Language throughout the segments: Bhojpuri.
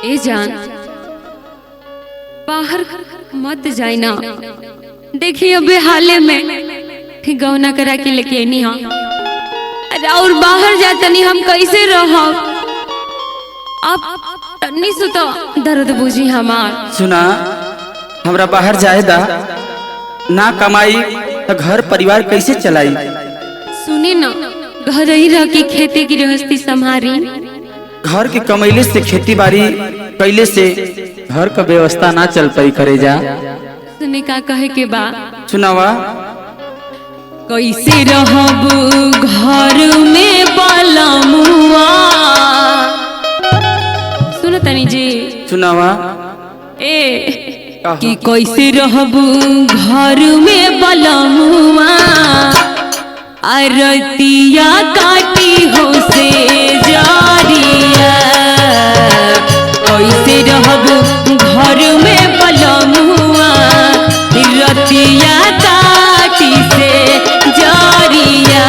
ए जान बाहर मत जाए ना। देखिए अबे हाले में गौना करा के लेके नहीं हाँ और बाहर जाता नहीं हम कैसे रह आप तन्नी से तो दर्द बुझी हमार। सुना हमरा बाहर जाएदा ना कमाई तो घर परिवार कैसे चलाई। सुनी ना घर ही रह के खेती की गृहस्थी संभारी। घर के कमैले से खेती बाड़ी कैले से घर का व्यवस्था ना चल पाई करे जा। सुने का कहे के बा सुनावा कैसे रहब घर में बलमुआ। सुनो तनी जी सुनावा ए कि कैसे रहब घर में बलमुआ आरतिया काटी हो से जारिया। कैसे रहब घर में बलमुआ रतिया काटी से जारिया।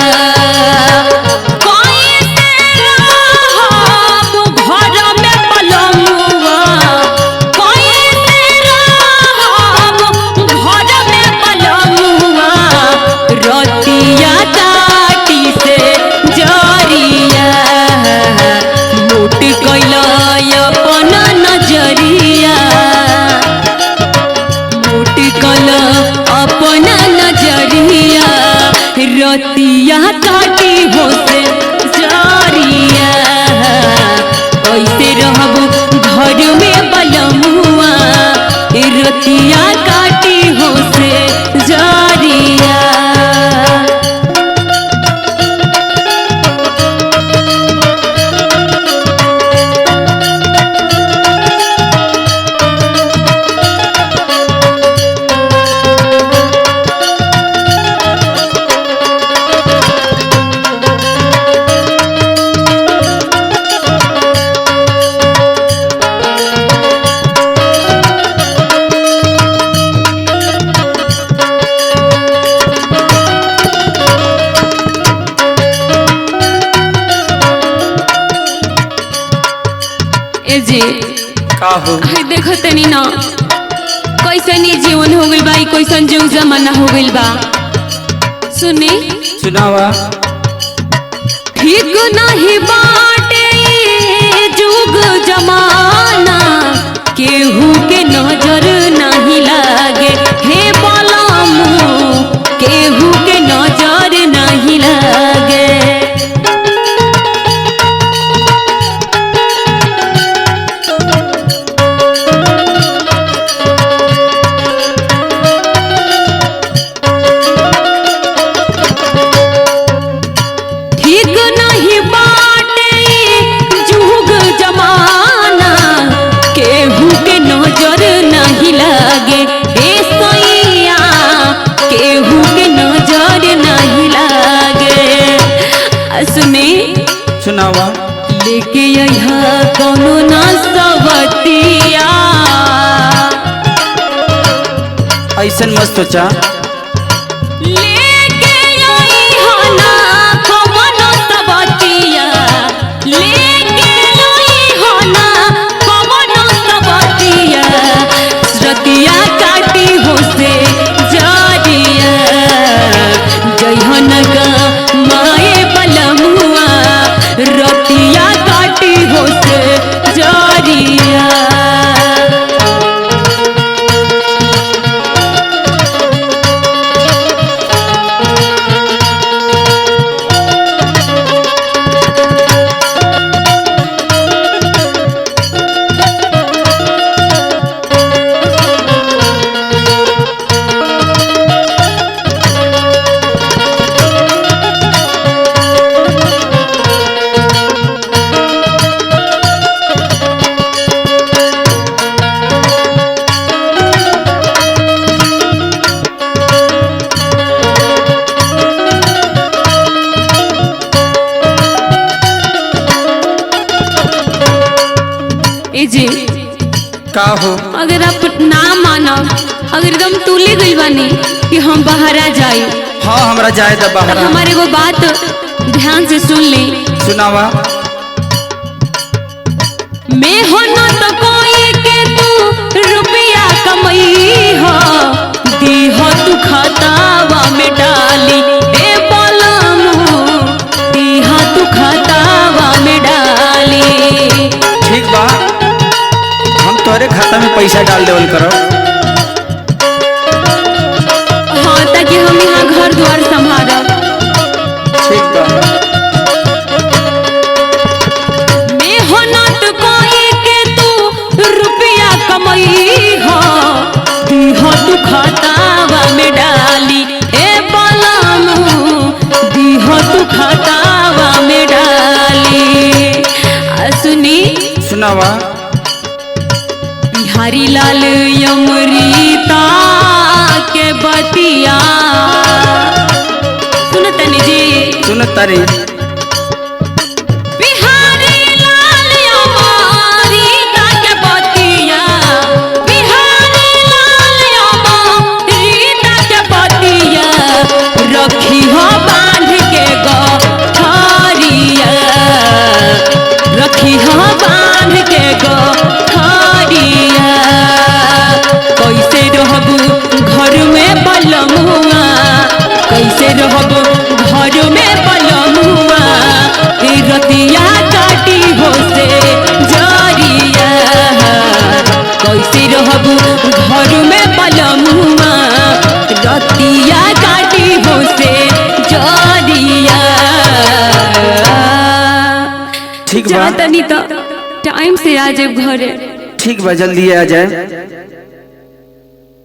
कैसे रहब घर में बलमुआ कैसे रहब घर में बलमुआ रतिया काटी से जारिया। मोट कैला अपन नजरिया मोट कैला अपन नजरिया रतिया काटी हो से जारिया। कैसे रहब घर में बलमुआ रतिया काटी हो से जारिया। ए जी का हो देखो तनी ना कैसन ही जीवन हो गइल बा कैसन जीव जमाना हो गइल बा। सुनी सुनावा ठीक नहीं बाटे जुग जमाना केहू के नजर नहीं लागे हे बलमु केहू के नजर नहीं लागे। ठीक नहीं बाटे जुग जमाना केहू के नजर नहीं लागे ए सैया केहू के नजर नहीं लागे। सुनी सुनावा लेके यहाँ कोनो ना सवतिया ऐसन मत सोचा। लेके यहाँ ना कोनो सवतिया लेके यहाँ ना कोनो सवतिया रतिया काटी हो से जारिया। जइहन का माए बलमुआ रतिया काटी हो से जारिया। ए जी का हो अगर आप ना मानो अगर एकदम तुले गइल बानी कि हम बाहरा जाई। हाँ हमरा जाएदा बाहर। हमारे एगो बात ध्यान से सुन ली। सुनावा मेहनत कोई के तू रुपया कमई हो दीह तू खतावा में डाली ए बलमू दीह तू खतावा में डाली। ठीक बा, हम तोरे खाता में पैसा डाल देवल करो। हाँ, ताकि हम यहाँ घर द्वार संभारब। ठीक बा। मेहनत कोई के तू रुपया कमई हो दीह तू खतावा में डाली ए बलमू दीह तू खतावा में डाली। सुनी सुनावा। बिहारी लाल यमरीता के बतिया सुनतनी जी सुनतारी। बिहारी लाल यमरीता के बतिया बिहारी लाल यमरीता के बतिया रखी हो बांध के गठरिया रखी हो बांध के गठरिया। कैसे रहबू घर में बलमुआ कैसे रहबू घर में बलमुआ रतिया काटी हो से जरिया। कैसे रहबू घर में बलमुआ रतिया काटी हो से जरिया। ठीक बा, तनी तो टाइम से आ जाए घरे। ठीक बा, जल्दी आ जाए।